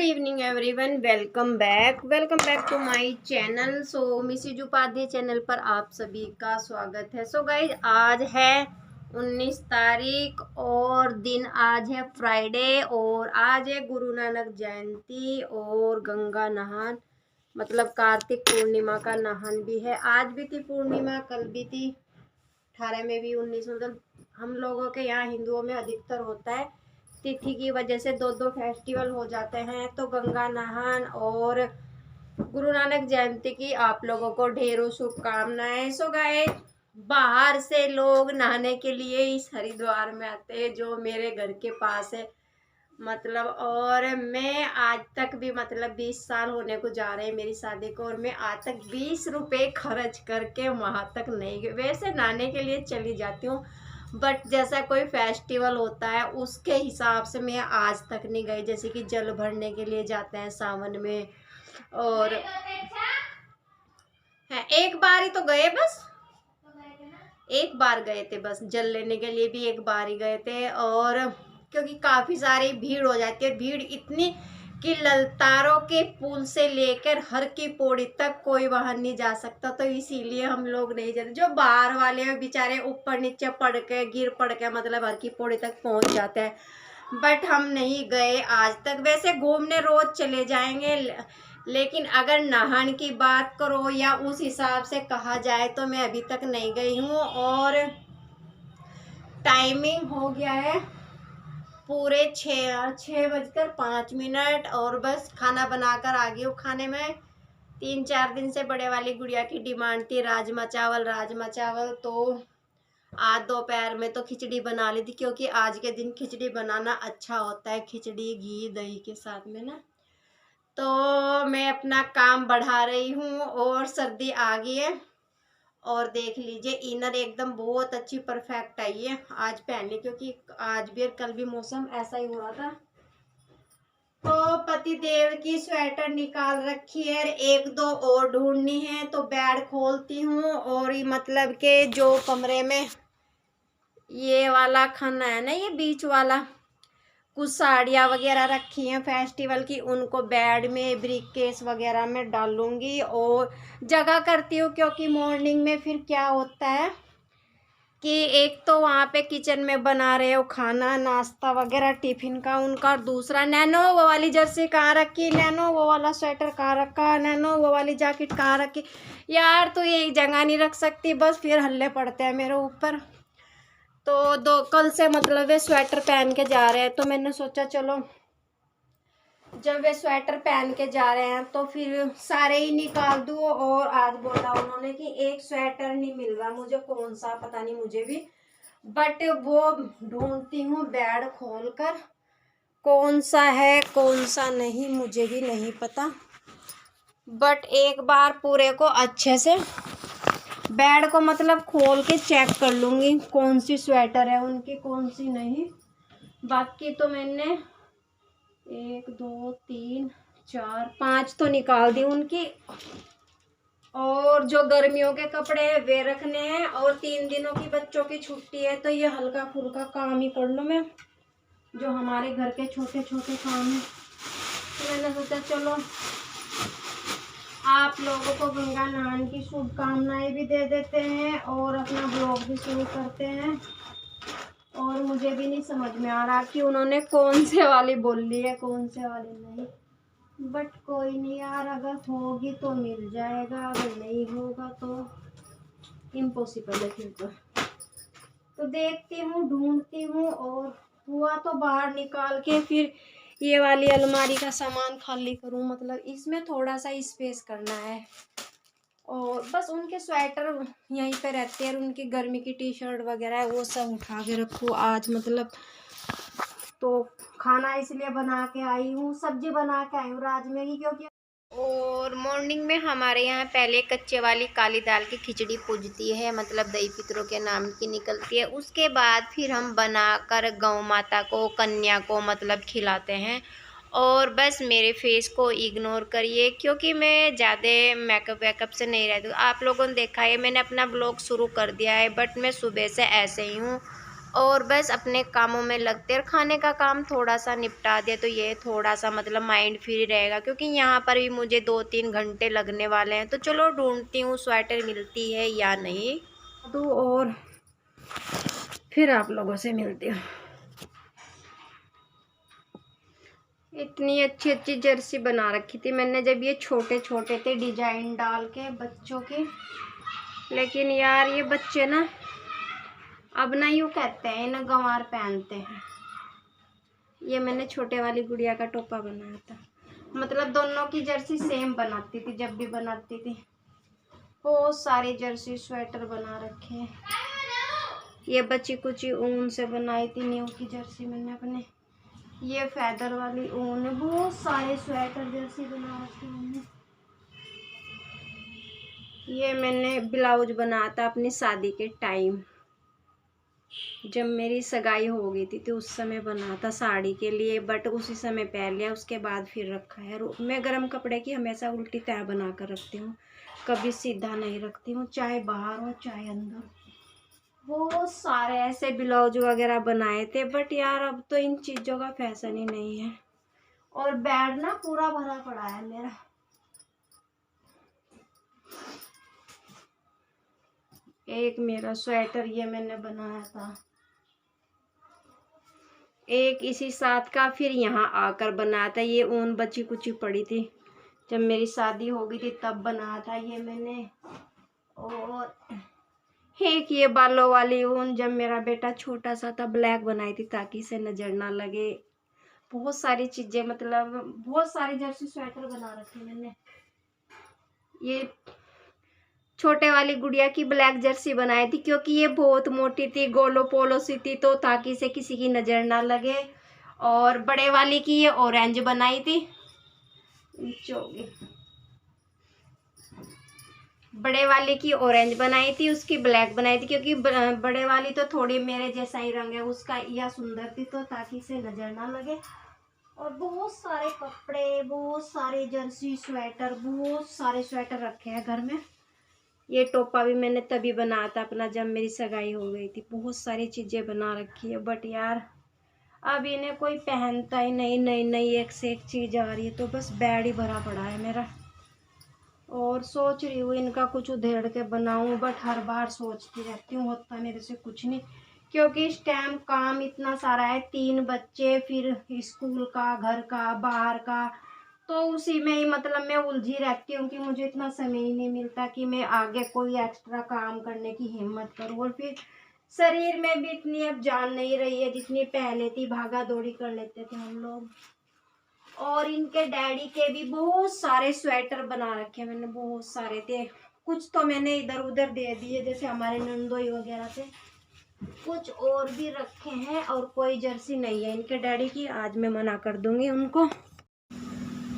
Evening everyone, welcome back to my channel. Mrs Upadhyay channel पर आप सभी का स्वागत है। गाइज, आज है 19 तारीख और दिन आज है फ्राइडे और आज है गुरु नानक जयंती और गंगा नहान मतलब कार्तिक पूर्णिमा का नहान भी है। आज भी थी पूर्णिमा, कल भी थी, 18 में भी, 19 मतलब हम लोगों के यहाँ हिंदुओं में अधिकतर होता है तिथि की वजह से दो फेस्टिवल हो जाते हैं। तो गंगा नहान और गुरु नानक जयंती की आप लोगों को ढेरों शुभकामनाएं। गाइस, बाहर से लोग नहाने के लिए इस हरिद्वार में आते हैं जो मेरे घर के पास है मतलब। और मैं आज तक भी मतलब 20 साल होने को जा रहे हैं मेरी शादी को और मैं आज तक 20 रुपये खर्च करके वहाँ तक नहीं गई। वैसे नहाने के लिए चली जाती हूँ बट जैसा कोई फेस्टिवल होता है उसके हिसाब से मैं आज तक नहीं गई। जैसे कि जल भरने के लिए जाते हैं सावन में और है, एक बार ही तो गए, बस एक बार गए थे, बस जल लेने के लिए भी एक बार ही गए थे। और क्योंकि काफ़ी सारी भीड़ हो जाती है, भीड़ इतनी कि ललतारों के पुल से लेकर हर की पौड़ी तक कोई वहां नहीं जा सकता, तो इसीलिए हम लोग नहीं जाते। जो बाहर वाले हैं बेचारे ऊपर नीचे पड़ के गिर पड़ के मतलब हर की पौड़ी तक पहुंच जाते हैं बट हम नहीं गए आज तक। वैसे घूमने रोज चले जाएंगे लेकिन अगर नहान की बात करो या उस हिसाब से कहा जाए तो मैं अभी तक नहीं गई हूँ। और टाइमिंग हो गया है पूरे 6:05 और बस खाना बनाकर आ गई हूँ। खाने में 3-4 दिन से बड़े वाली गुड़िया की डिमांड थी राजमा चावल, तो आज दोपहर में तो खिचड़ी बना ली थी क्योंकि आज के दिन खिचड़ी बनाना अच्छा होता है, खिचड़ी घी दही के साथ में ना। तो मैं अपना काम बढ़ा रही हूँ और सर्दी आ गई है और देख लीजिए इनर एकदम बहुत अच्छी परफेक्ट आई है आज पहन ली क्योंकि आज भी और कल भी मौसम ऐसा ही हुआ था। तो पति देव की स्वेटर निकाल रखी है, एक दो और ढूंढनी है तो बेड खोलती हूँ। और ये मतलब के जो कमरे में ये वाला खाना है ना, ये बीच वाला, कुछ साड़ियाँ वगैरह रखी हैं फेस्टिवल की, उनको बेड में ब्रीफकेस वगैरह में डालूंगी और जगह करती हूँ। क्योंकि मॉर्निंग में फिर क्या होता है कि एक तो वहाँ पे किचन में बना रहे हो खाना नाश्ता वगैरह टिफिन का उनका, और दूसरा नैनो वो वाली जर्सी कहाँ रखी, नैनो वो वाला स्वेटर कहाँ रखा, नैनो वो वाली जैकेट कहाँ रखी। यार तो ये एक जगह नहीं रख सकती, बस फिर हल्ले पड़ते हैं मेरे ऊपर। तो कल से मतलब वे स्वेटर पहन के जा रहे हैं तो मैंने सोचा चलो जब वे स्वेटर पहन के जा रहे हैं तो फिर सारे ही निकाल दूँ। और आज बोला उन्होंने कि एक स्वेटर नहीं मिल रहा मुझे, कौन सा पता नहीं मुझे भी, बट वो ढूंढती हूँ बेड खोल कर, कौन सा है कौन सा नहीं मुझे भी नहीं पता। बट एक बार पूरे को अच्छे से बेड को मतलब खोल के चेक कर लूँगी कौन सी स्वेटर है उनकी कौन सी नहीं। बाकी तो मैंने 1 2 3 4 5 तो निकाल दी उनकी, और जो गर्मियों के कपड़े हैं वे रखने हैं और 3 दिनों की बच्चों की छुट्टी है तो ये हल्का फुल्का काम ही कर लूँ मैं, जो हमारे घर के छोटे छोटे काम हैं। तो मैंने सोचा चलो आप लोगों को गंगा नहान की शुभकामनाएं भी दे देते हैं और अपना ब्लॉग भी शुरू करते हैं। और मुझे भी नहीं समझ में आ रहा कि उन्होंने कौन से वाली बोल ली है कौन से वाली नहीं, बट कोई नहीं यार, अगर होगी तो मिल जाएगा, अगर नहीं होगा तो इम्पॉसिबल है फिर तो देखती हूँ ढूंढती हूँ। और हुआ तो बाहर निकाल के फिर ये वाली अलमारी का सामान खाली करूँ, मतलब इसमें थोड़ा सा स्पेस करना है। और बस उनके स्वेटर यहीं पे रहते हैं, उनकी गर्मी की टी शर्ट वगैरह है वो सब उठा के रखूँ आज मतलब। तो खाना इसलिए बना के आई हूँ, सब्जी बना के आई हूँ राजमे की क्योंकि। और मॉर्निंग में हमारे यहाँ पहले कच्चे वाली काली दाल की खिचड़ी पूजती है मतलब दही पितरों के नाम की निकलती है, उसके बाद फिर हम बनाकर गौ माता को कन्या को मतलब खिलाते हैं। और बस मेरे फेस को इग्नोर करिए क्योंकि मैं ज़्यादा मेकअप वेकअप से नहीं रहती। आप लोगों ने देखा है मैंने अपना ब्लॉग शुरू कर दिया है बट मैं सुबह से ऐसे ही हूँ और बस अपने कामों में लगते और खाने का काम थोड़ा सा निपटा दिया तो ये थोड़ा सा मतलब माइंड फ्री रहेगा, क्योंकि यहाँ पर भी मुझे 2-3 घंटे लगने वाले हैं। तो चलो ढूंढती हूँ स्वेटर मिलती है या नहीं तो, और फिर आप लोगों से मिलती हूँ। इतनी अच्छी अच्छी जर्सी बना रखी थी मैंने जब ये छोटे छोटे थे, डिजाइन डाल के बच्चों की। लेकिन यार ये बच्चे ना अब ना यूँ कहते हैं ना गंवार पहनते हैं। ये मैंने छोटे वाली गुड़िया का टोपा बनाया था, मतलब दोनों की जर्सी सेम बनाती थी जब भी बनाती थी। बहुत सारी जर्सी स्वेटर बना रखे हैं। ये बची कुची ऊन से बनाई थी न्यू की जर्सी मैंने अपने। ये फैदर वाली ऊन, बहुत सारे स्वेटर जर्सी बना रखे मैंने। ये मैंने ब्लाउज बनाया था अपनी शादी के टाइम, जब मेरी सगाई हो गई थी तो उस समय बना था साड़ी के लिए, बट उसी समय पहन लिया, उसके बाद फिर रखा है। मैं गर्म कपड़े की हमेशा उल्टी तह बना कर रखती हूँ, कभी सीधा नहीं रखती हूँ, चाहे बाहर हो चाहे अंदर। बहुत सारे ऐसे ब्लाउज वगैरह बनाए थे, बट यार अब तो इन चीज़ों का फैशन ही नहीं है। और बेड ना पूरा भरा पड़ा है मेरा। एक मेरा स्वेटर ये मैंने बनाया था, एक इसी साथ का फिर यहाँ आकर बनाया था। ये ऊन बची कुची पड़ी थी जब मेरी शादी हो गई थी तब बनाया था ये मैंने। और एक ये बालों वाली ऊन जब मेरा बेटा छोटा सा था ब्लैक बनाई थी ताकि इसे नजर ना लगे। बहुत सारी चीजें, मतलब बहुत सारी जर्सी स्वेटर बना रखी मैंने। ये छोटे वाली गुड़िया की ब्लैक जर्सी बनाई थी क्योंकि ये बहुत मोटी थी, गोलो पोलो सी थी, तो ताकि इसे किसी की नज़र ना लगे। और बड़े वाली की ये ऑरेंज बनाई थी, बड़े वाले की ऑरेंज बनाई थी, उसकी ब्लैक बनाई थी क्योंकि बड़े वाली तो थोड़ी मेरे जैसा ही रंग है उसका, यह सुंदर थी तो ताकि इसे नज़र ना लगे। और बहुत सारे कपड़े, बहुत सारे जर्सी स्वेटर, बहुत सारे स्वेटर रखे हैं घर में। ये टोपा भी मैंने तभी बनाया था अपना जब मेरी सगाई हो गई थी। बहुत सारी चीज़ें बना रखी है, बट यार अब इन्हें कोई पहनता ही नहीं। नई नई एक से एक चीज़ आ रही है, तो बस बेड ही भरा पड़ा है मेरा। और सोच रही हूँ इनका कुछ उधेड़ के बनाऊँ, बट हर बार सोचती रहती हूँ, होता मेरे से कुछ नहीं, क्योंकि इस टाइम काम इतना सारा है। 3 बच्चे, फिर स्कूल का, घर का, बाहर का, तो उसी में ही मतलब मैं उलझी रहती हूँ कि मुझे इतना समय ही नहीं मिलता कि मैं आगे कोई एक्स्ट्रा काम करने की हिम्मत करूँ। और फिर शरीर में भी इतनी अब जान नहीं रही है जितनी पहले थी, भागा दौड़ी कर लेते थे हम लोग। और इनके डैडी के भी बहुत सारे स्वेटर बना रखे हैं मैंने, बहुत सारे थे। कुछ तो मैंने इधर उधर दे दिए, जैसे हमारे नंदोई वगैरह थे, कुछ और भी रखे हैं। और कोई जर्सी नहीं है इनके डैडी की, आज मैं मना कर दूंगी उनको।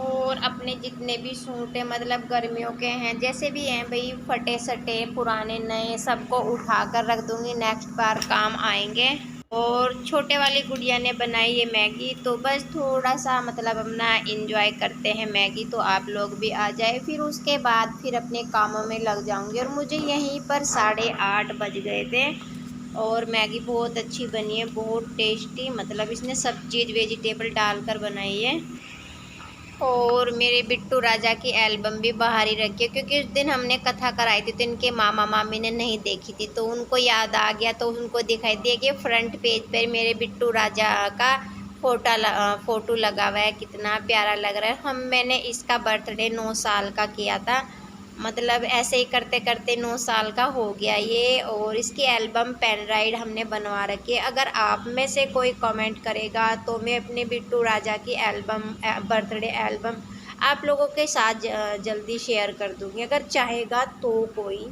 और अपने जितने भी सूट है मतलब गर्मियों के हैं, जैसे भी हैं भाई, फटे सटे पुराने नए सबको उठा कर रख दूंगी, नेक्स्ट बार काम आएंगे। और छोटे वाली गुड़िया ने बनाई है मैगी, तो बस थोड़ा सा मतलब अपना इंजॉय करते हैं मैगी, तो आप लोग भी आ जाए। फिर उसके बाद फिर अपने कामों में लग जाऊंगी। और मुझे यहीं पर 8:30 बज गए थे। और मैगी बहुत अच्छी बनी है, बहुत टेस्टी, मतलब इसने सब चीज़ वेजिटेबल डालकर बनाई है। और मेरे बिट्टू राजा की एल्बम भी बाहर ही रखी है, क्योंकि उस दिन हमने कथा कराई थी तो इनके मामा मामी ने नहीं देखी थी, तो उनको याद आ गया, तो उनको दिखाई दिया कि फ्रंट पेज पर मेरे बिट्टू राजा का फ़ोटो लगा हुआ है, कितना प्यारा लग रहा है। मैंने इसका बर्थडे 9 साल का किया था, मतलब ऐसे ही करते करते 9 साल का हो गया ये। और इसकी एल्बम पेन ड्राइव हमने बनवा रखी है। अगर आप में से कोई कमेंट करेगा तो मैं अपने बिट्टू राजा की एल्बम, बर्थडे एल्बम आप लोगों के साथ जल्दी शेयर कर दूँगी, अगर चाहेगा तो कोई।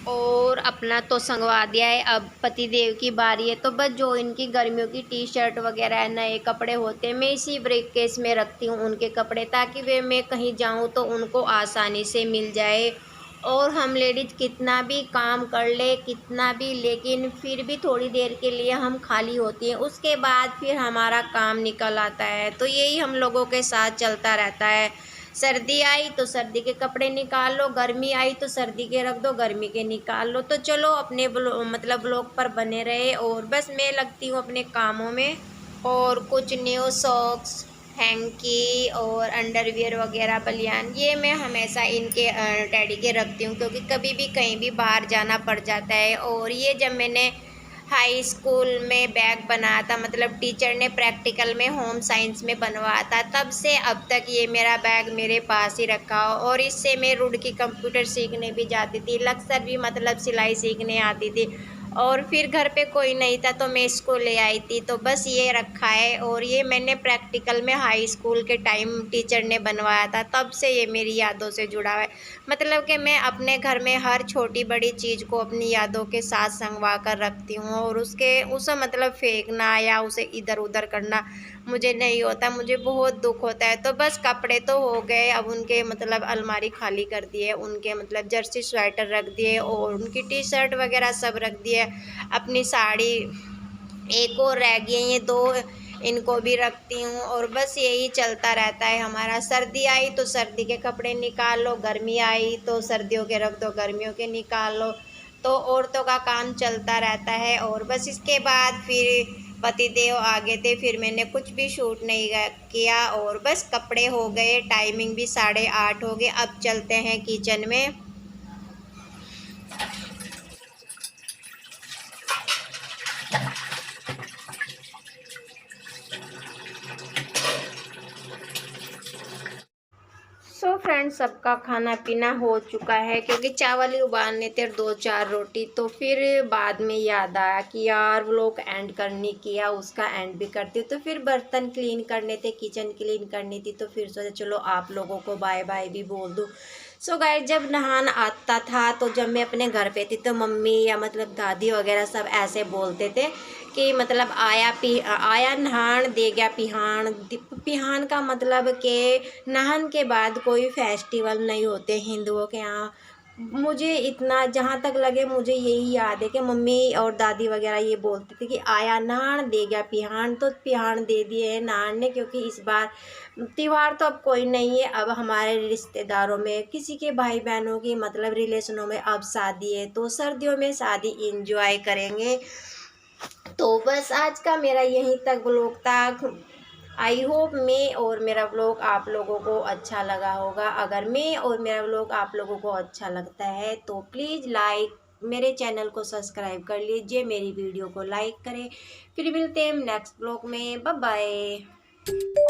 और अपना तो संगवा दिया है, अब पति देव की बारी है, तो बस जो इनकी गर्मियों की टी शर्ट वगैरह नए कपड़े होते हैं, मैं इसी ब्रीफकेस में रखती हूँ उनके कपड़े, ताकि वे मैं कहीं जाऊँ तो उनको आसानी से मिल जाए। और हम लेडीज़ कितना भी काम कर ले, कितना भी, लेकिन फिर भी थोड़ी देर के लिए हम खाली होती हैं, उसके बाद फिर हमारा काम निकल आता है। तो यही हम लोगों के साथ चलता रहता है, सर्दी आई तो सर्दी के कपड़े निकाल लो, गर्मी आई तो सर्दी के रख दो, गर्मी के निकाल लो। तो चलो अपने मतलब ब्लॉग पर बने रहे, और बस मैं लगती हूँ अपने कामों में। और कुछ न्यू सॉक्स, हैंकी और अंडरवियर वगैरह, बलियान, ये मैं हमेशा इनके डैडी के रखती हूँ, क्योंकि कभी भी कहीं भी बाहर जाना पड़ जाता है। और ये जब मैंने हाई स्कूल में बैग बनाया था, मतलब टीचर ने प्रैक्टिकल में होम साइंस में बनवाया था, तब से अब तक ये मेरा बैग मेरे पास ही रखा हो। और इससे मैं रुड़की कंप्यूटर सीखने भी जाती थी, लक्सर भी मतलब सिलाई सीखने आती थी। और फिर घर पे कोई नहीं था तो मैं इसको ले आई थी, तो बस ये रखा है। और ये मैंने प्रैक्टिकल में हाई स्कूल के टाइम टीचर ने बनवाया था, तब से ये मेरी यादों से जुड़ा हुआ है। मतलब कि मैं अपने घर में हर छोटी बड़ी चीज़ को अपनी यादों के साथ संगवा कर रखती हूँ, और उसे मतलब फेंकना या उसे इधर उधर करना मुझे नहीं होता, मुझे बहुत दुख होता है। तो बस कपड़े तो हो गए, अब उनके मतलब अलमारी खाली कर दिए, उनके मतलब जर्सी स्वेटर रख दिए, और उनकी टी शर्ट वगैरह सब रख दिए। अपनी साड़ी एक और रह गई है, ये दो, इनको भी रखती हूँ। और बस यही चलता रहता है हमारा। सर्दी आई तो सर्दी के कपड़े निकाल लो, गर्मी आई तो सर्दियों के रख दो, गर्मियों के निकाल लो। तो औरतों का काम चलता रहता है। और बस इसके बाद फिर पतिदेव आ गए थे, फिर मैंने कुछ भी शूट नहीं किया, और बस कपड़े हो गए, टाइमिंग भी 8:30 हो गए। अब चलते हैं किचन में। सो फ्रेंड्स, सबका खाना पीना हो चुका है, क्योंकि चावल ही उबालने थे 2-4 रोटी। तो फिर बाद में याद आया कि यार व्लॉग एंड करने किया, उसका एंड भी करती हूँ। तो फिर बर्तन क्लीन करने थे, किचन क्लीन करनी थी, तो फिर सोचा चलो आप लोगों को बाय बाय भी बोल दूँ। सो गाइस, जब नहान आता था, तो जब मैं अपने घर पे थी, तो मम्मी या मतलब दादी वगैरह सब ऐसे बोलते थे कि मतलब आया नहान दे गया पिहान। पिहान का मतलब कि नहान के बाद कोई फेस्टिवल नहीं होते हिंदुओं के यहाँ। मुझे इतना जहाँ तक लगे, मुझे यही याद है कि मम्मी और दादी वगैरह ये बोलते थे कि आया नहान दे गया पिहान। तो पिहान दे दिए है नहान ने, क्योंकि इस बार त्यौहार तो अब कोई नहीं है। अब हमारे रिश्तेदारों में किसी के भाई बहनों की मतलब रिलेशनों में अब शादी है, तो सर्दियों में शादी इंजॉय करेंगे। तो बस आज का मेरा यहीं तक व्लॉग था। आई होप मैं और मेरा व्लॉग आप लोगों को अच्छा लगा होगा। अगर मैं और मेरा व्लॉग आप लोगों को अच्छा लगता है तो प्लीज़ मेरे चैनल को सब्सक्राइब कर लीजिए, मेरी वीडियो को लाइक करें। फिर मिलते हैं नेक्स्ट व्लॉग में। Bye bye.